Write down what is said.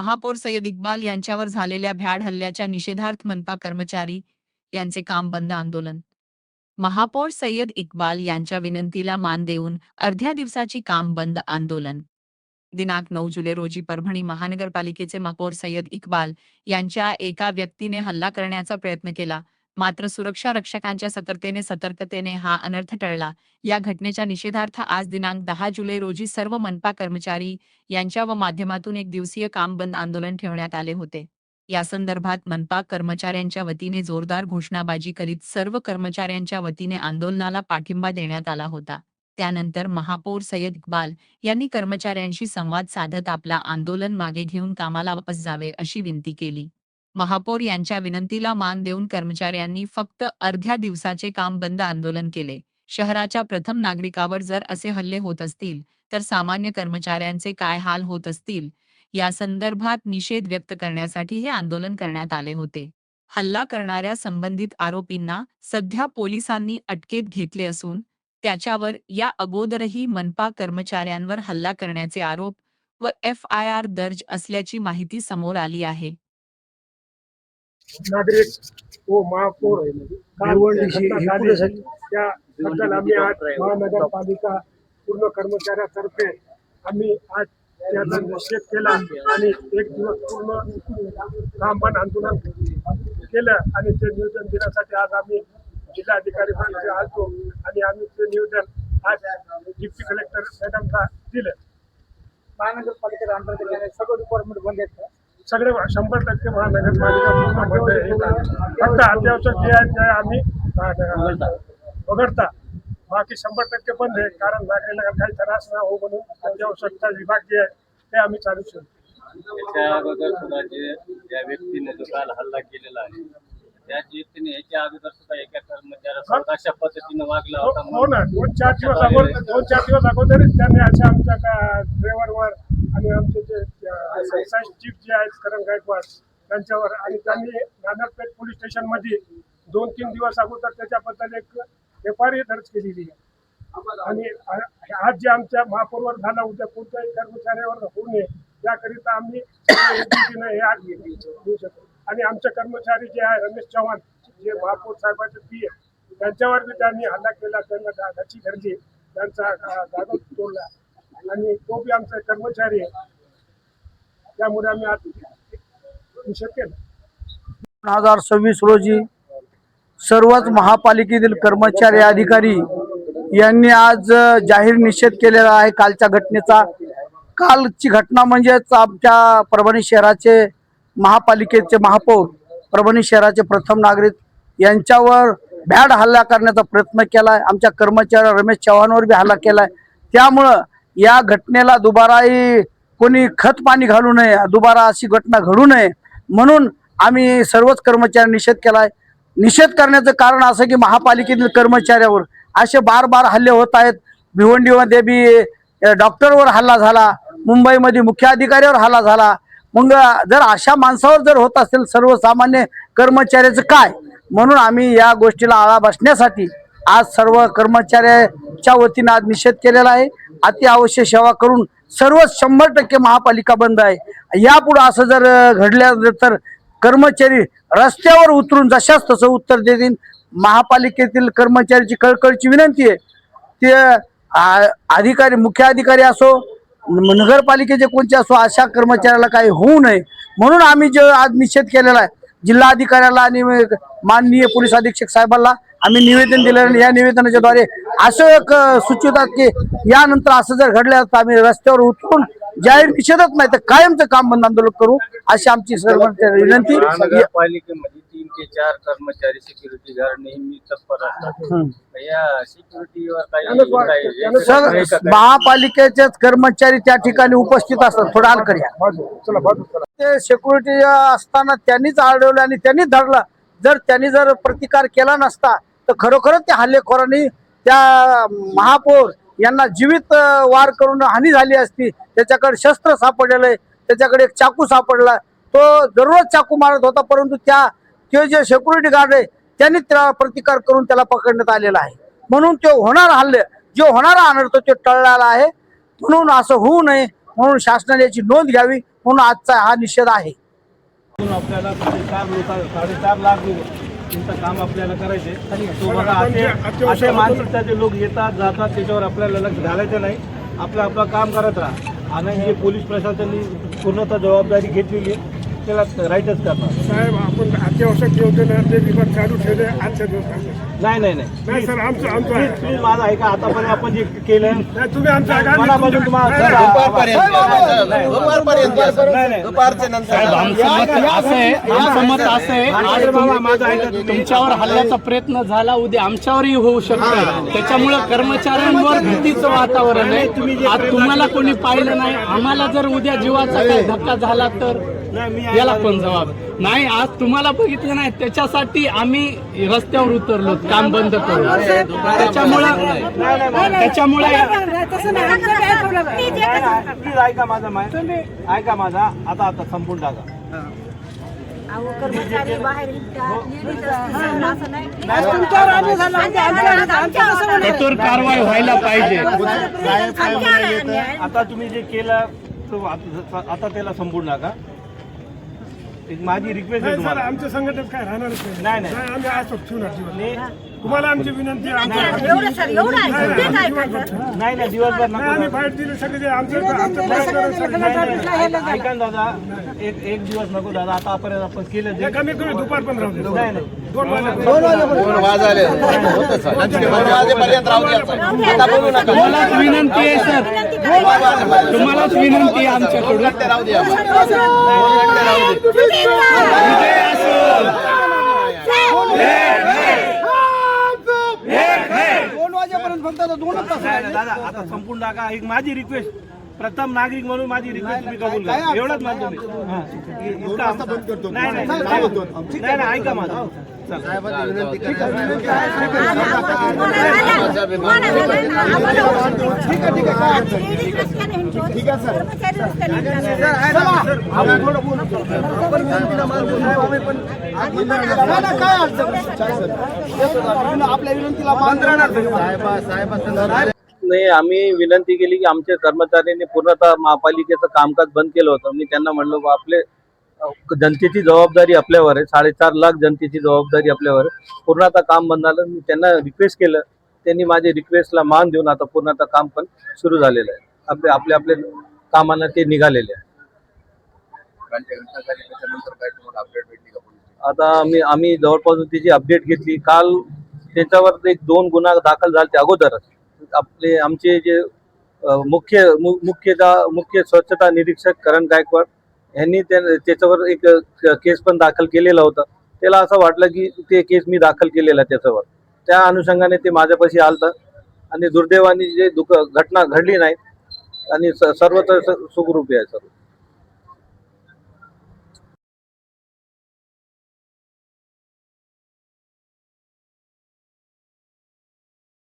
महापौर सय्यद इक्बाल यांच्यावर झालेल्या भ्याड हल्ल्याच्या निषेधार्थ मनपा कर्मचारी यांचे काम बंद आंदोलन. महापौर सय्यद इक्बाल यांच्या विनंतीला मान देऊन अर्ध्या दिवसाची काम बंद आंदोलन. दिनांक 9 जुलै रोजी परभणी महानगरपालिकेचे महापौर सय्यद इक्बाल यांच्या एका व्यक्तीने हल्ला करण्याचा प्रयत्न केला, मात्र सुरक्षा रक्षकांच्या सतर्कतेने हा अनर्थ टळला. या घटनेच्या निषेधार्थ आज दिनांक 10 जुलै रोजी सर्व मनपा कर्मचारी यांच्या माध्यमातून एक दिवसीय काम बंद आंदोलन ठेवण्यात आले होते. या संदर्भात मनपा कर्मचाऱ्यांच्या वतीने जोरदार घोषणाबाजी करीत सर्व कर्मचाऱ्यांच्या वतीने आंदोलनाला पाठिंबा देण्यात आला होता. त्यानंतर महापौर सय्यद इक्बाल यांनी कर्मचाऱ्यांशी संवाद साधत आपला आंदोलन मागे घेऊन कामाला वापस जावे अशी विनंती केली. महापौर यांच्या विनंतीला मान देऊन कर्मचाऱ्यांनी फक्त अर्ध्या दिवसाचे काम बंद आंदोलन केले. शहराच्या प्रथम नागरिकावर जर असे हल्ले होत असतील तर सामान्य कर्मचाऱ्यांचे काय हाल होत असतील, या संदर्भात निषेध व्यक्त करण्यासाठी हे आंदोलन करण्यात आले होते. हल्ला करणाऱ्या संबंधित आरोपींना सध्या पोलिसांनी अटकेत घेतले असून त्याच्यावर या अगोदरही मनपा कर्मचाऱ्यांवर हल्ला करण्याचे आरोप व FIR दर्ज असल्याची माहिती समोर आली आहे. नागरिक व महापौर त्याबद्दल आम्ही आज महानगरपालिका पूर्ण कर्मचाऱ्यातर्फे आम्ही आज त्याचा निषेध केला आणि एक दिवस पूर्ण काम बंद आंदोलन केलं आणि ते निवेदन देण्यासाठी आज आम्ही जिल्हाधिकारी आलतो आणि आम्ही ते निवेदन आज डिप्टी कलेक्टर मॅडमला दिलं. महानगरपालिकेच्या अंतर्गत सगळं डिपार्टमेंट बंद आहेत. सगळे 100% महानगरपालिका पूर्ण बंद आहे. फक्त अत्यावश्यक जे आहे ते आम्ही वगळता बाकी 100% बंद आहे. कारण नागरिकांना काही त्रास न हो म्हणून अत्यावश्यकता विभाग जे आहे ते आम्ही चालू ठेवतो. त्याच्या अगोदर सुद्धा ज्या व्यक्तीने जो काल हल्ला केलेला आहे त्या व्यक्तीने याच्या अगोदर सुद्धा एका कर्मचाऱ्यासोबत अशा पद्धतीने वागला होता. हो ना, 2-4 दिवस अगोदरच त्यांनी अशा आमच्या ड्रायव्हरवर आणि आमचे जे चीफ जे आहेत करण गायकवाड त्यांच्यावर आणि त्यांनी नानकपेठ पोलीस स्टेशन मध्ये 2-3 दिवस अगोदर त्याच्याबद्दल एक FIR दर्ज केलेली आहे. आणि आज जे आमच्या महापौरवर झाला उद्या कोणत्याही कर्मचाऱ्यावर होऊ नये याकरिता आम्ही हे आज घेऊ शकतो. आणि आमचे कर्मचारी जे आहे रमेश चव्हाण जे महापौर साहेबांचे PA त्यांच्यावर बी त्यांनी हल्ला केला, त्यांना घाची धरली, त्यांचा कागद तोडला आणि तो बी आमचा कर्मचारी आहे. त्यामुळे आम्ही आज निषेध केला. 2026 रोजी सर्वच महापालिकेतील कर्मचारी अधिकारी यांनी आज जाहीर निषेध केलेला आहे कालच्या घटनेचा. कालची घटना म्हणजेच आमच्या परभणी शहराचे महापालिकेचे महापौर, परभणी शहराचे प्रथम नागरिक यांच्यावर भ्याड हल्ला करण्याचा प्रयत्न केलाय. आमच्या कर्मचारी रमेश चव्हाणवर बी हल्ला केलाय. त्यामुळं या घटनेला दुबाराही कोणी खत पाणी घालू नये, दुबारा अशी घटना घडू नये म्हणून आम्ही सर्वच कर्मचारी निषेध केलाय. निषेध करण्याचं कारण असं की महापालिकेतील कर्मचाऱ्यावर असे बार हल्ले होत आहेत. भिवंडीमध्ये बी डॉक्टरवर हल्ला झाला, मुंबईमध्ये मुख्य अधिकाऱ्यावर हल्ला झाला. मग जर अशा माणसावर जर होत असेल सर्वसामान्य कर्मचाऱ्याचं काय, म्हणून आम्ही या गोष्टीला आळा बसण्यासाठी आज सर्व कर्मचाऱ्याच्या वतीने आज निषेध केलेला आहे. अति आवश्यक सेवा करून सर्वच 100% महापालिका बंद आहे. यापुढे असं जर घडलं तर कर्मचारी रस्त्यावर उतरून जशाच तसं उत्तर देतील. महापालिकेतील कर्मचाऱ्याची कळकळीची विनंती आहे ते अधिकारी, मुख्य अधिकारी असो, नगरपालिकेचे कोणते असो, अशा कर्मचाऱ्याला काही होऊ नये म्हणून आम्ही जो आज निषेध केलेला आहे. जिल्हाधिकाऱ्याला आणि माननीय पोलीस अधीक्षक साहेबांना आम्ही निवेदन दिलं. या निवेदनाच्या द्वारे असं एक सुचवतात की यानंतर असं जर घडलं तर आम्ही रस्त्यावर उतरून जाहीर निषेधच नाही तर कायमचं काम बंद आंदोलन करू अशी आमची सर्वांची विनंती. महानगरपालिकेमध्ये 3 ते 4 कर्मचारी सिक्युरिटी गार्ड नेहमी तत्पर असतात. या सिक्युरिटीवर काही महापालिकेचेच कर्मचारी त्या ठिकाणी उपस्थित असतात. थोडा हलकर या. ते सिक्युरिटी असताना त्यांनीच अडवलं आणि त्यांनीच धरलं. जर त्यांनी जर प्रतिकार केला नसता तर खरोखरच त्या हल्लेखोरांनी त्या महापौर यांना जीवित वार करून हानी झाली असती. त्याच्याकडे शस्त्र सापडलेलं आहे, त्याच्याकडे एक चाकू सापडला. तो दररोज चाकू मारत होता, परंतु ते जे सिक्युरिटी गार्ड आहे त्यांनी त्याला प्रतिकार करून त्याला पकडण्यात आलेला आहे. म्हणून तो होणारा हल्ले, जो होणारा अनर्थ तो टळलेला आहे. म्हणून असं होऊ नये म्हणून शासनाने याची नोंद घ्यावी म्हणून आजचा हा निषेध आहे. आपल्याला 4.5 लाख तुमचं काम आपल्याला करायचे. तो बघा असे मानसिकताचे लोक येतात जातात, त्याच्यावर आपल्याला लक्ष घालायचं नाही. आपलं काम करत राहा. आणि जे पोलीस प्रशासनाने पूर्णतः जबाबदारी घेतलेली आहे त्याला राईटच करणार. साहेब, आपण अत्यावश्यक योजना ते विभाग चालू ठेवले आजच्या दिवसात. नाही सर, आमचं प्लीज माझं ऐका. आतापर्यंत आपण जे केलं नाही, तुम्ही आमच्या मनापासून तुम्हाला तुमच्यावर हल्ल्याचा प्रयत्न झाला, उद्या आमच्यावरही होऊ शकतो. त्याच्यामुळे कर्मचाऱ्यांवर भीतीचं वातावरण आहे. आज तुम्हाला कोणी पाहिलं नाही, आम्हाला जर उद्या जीवाचा काही धक्का झाला तर याला कोण जबाब नाही. आज तुम्हाला बघितलं नाही, त्याच्यासाठी आम्ही रस्त्यावर उतरलो काम बंद करून. त्याच्यामुळे प्लीज ऐका माझा आता संपून टाका. कर्मचारी बाहेर कठोर कारवाई व्हायला पाहिजे. आता तुम्ही जे केलं तो आता त्याला संपून टाका. एक माझी रिक्वेस्ट आहे सर, तुम्हाला. आमच्या संघटनेत काय राहणारच नाही. आम्ही आज ठेवणार तुम्हाला आमची विनंती आहे. नाही दिवसभर नाही, आम्ही बाहेर दिले सगळे जे आमचं ऐका ना दादा, एक दिवस नको दादा. आतापर्यंत आपण केलं जे कमी कमी दुपार पण राहू दे. नाही 2 तुम्हालाच विनंती आहे सर, तुम्हालाच विनंती आहे आमच्याकडून. दादा आता संपून टाका. एक माझी रिक्वेस्ट, प्रथम नागरिक म्हणून माझी रिक्वेस्ट तुम्ही कबूल करा. एवढंच मानतो मी. नाही ऐका माझं. आपल्या विनंतीला नाही, आम्ही विनंती केली की आमच्या कर्मचाऱ्यांनी पूर्णतः महापालिकेचं कामकाज बंद केलं होतं. मी त्यांना म्हणलो बा, आपले जनतेची जबाबदारी आपल्यावर आहे. 4.5 लाख जनतेची जबाबदारी आपल्यावर आहे. पूर्णतः काम बंद झालं. मी त्यांना रिक्वेस्ट केलं, त्यांनी माझ्या रिक्वेस्टला मान देऊन आता पूर्णतः काम पण सुरू झालेलं आहे. आपले कामांना ते निघालेले आहे. आता आम्ही जवळपास त्याची अपडेट घेतली. काल त्याच्यावर 1-2 गुन्हा दाखल झाले अगोदरच. आमचे जे मुख्य स्वच्छता निरीक्षक करण गायकवाड यांनी त्याच्यावर एक केस पण दाखल केलेला होता. त्याला असं वाटलं की ते केस मी दाखल केलेला त्याच्यावर. त्या अनुषंगाने ते माझ्यापाशी आलतं आणि दुर्दैवाने जे घटना घडली नाही आणि सर्वत्र सुखरूप आहे सर.